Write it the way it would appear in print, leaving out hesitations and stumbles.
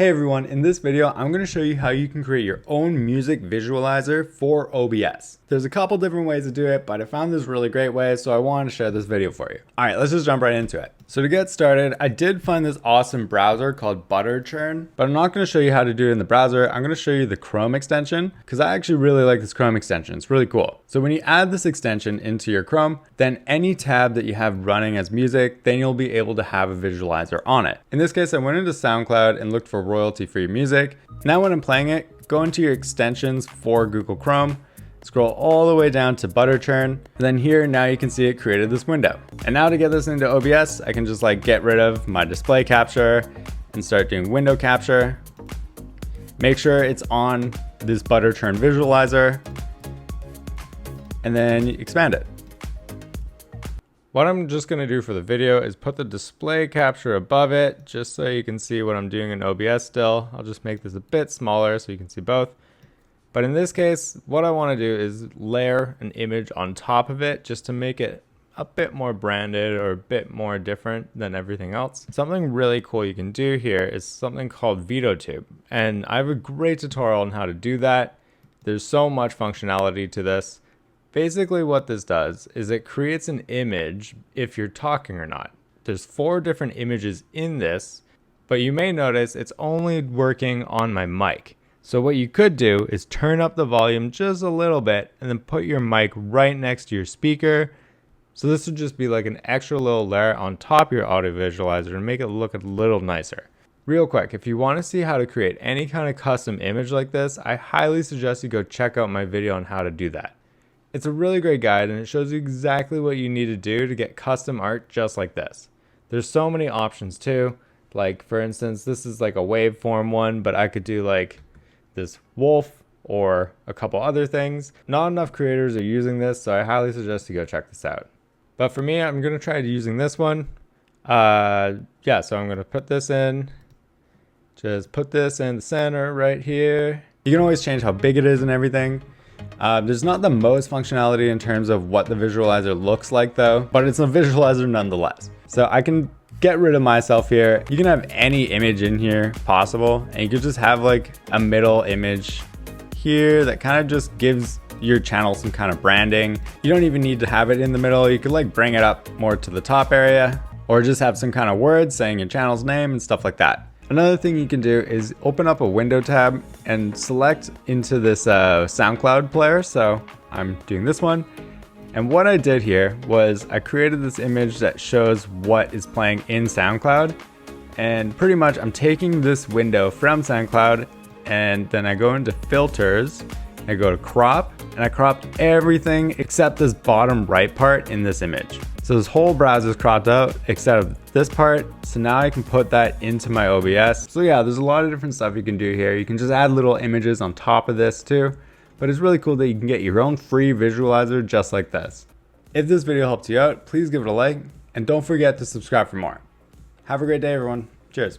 Hey everyone, in this video, I'm going to show you how you can create your own music visualizer for OBS. There's a couple different ways to do it, but I found this really great way, so I wanted to share this video for you. All right, let's just jump right into it. So to get started, I did find this awesome browser called Butterchurn, but I'm not going to show you how to do it in the browser. I'm going to show you the Chrome extension because I actually really like this Chrome extension. It's really cool. So when you add this extension into your Chrome, then any tab that you have running as music, then you'll be able to have a visualizer on it. In this case, I went into SoundCloud and looked for royalty-free music. Now when I'm playing it, go into your extensions for Google Chrome, scroll all the way down to Butterchurn, and then here now you can see it created this window. And now to get this into OBS, I can just get rid of my display capture and start doing window capture. Make sure it's on this Butterchurn visualizer, and then expand it. What I'm just going to do for the video is put the display capture above it, just so you can see what I'm doing in OBS still. I'll just make this a bit smaller so you can see both. But in this case, what I want to do is layer an image on top of it just to make it a bit more branded or a bit more different than everything else. Something really cool you can do here is something called VideoTube. And I have a great tutorial on how to do that. There's so much functionality to this. Basically what this does is it creates an image if you're talking or not. There's 4 different images in this, but you may notice it's only working on my mic. So what you could do is turn up the volume just a little bit and then put your mic right next to your speaker. So this would just be like an extra little layer on top of your audio visualizer to make it look a little nicer. Real quick, if you want to see how to create any kind of custom image like this, I highly suggest you go check out my video on how to do that. It's a really great guide and it shows you exactly what you need to do to get custom art just like this. There's so many options too. Like for instance, this is like a waveform one, but I could do like this wolf or a couple other things. Not enough creators are using this, so I highly suggest you go check this out. But for me, I'm going to try using this one. So I'm going to put this in. Just put this in the center right here. You can always change how big it is and everything. There's not the most functionality in terms of what the visualizer looks like though, but it's a visualizer nonetheless. So I can get rid of myself here. You can have any image in here possible, and you could just have like a middle image here that kind of just gives your channel some kind of branding. You don't even need to have it in the middle. You could like bring it up more to the top area, or just have some kind of words saying your channel's name and stuff like that. Another thing you can do is open up a window tab and select into this SoundCloud player. So I'm doing this one. And what I did here was I created this image that shows what is playing in SoundCloud. And pretty much I'm taking this window from SoundCloud, and then I go into filters, I go to crop, and I cropped everything except this bottom right part in this image. So this whole browser is cropped out except this part. So now I can put that into my OBS. So yeah, there's a lot of different stuff you can do here. You can just add little images on top of this too. But it's really cool that you can get your own free visualizer just like this. If this video helped you out, please give it a like, and don't forget to subscribe for more. Have a great day, everyone.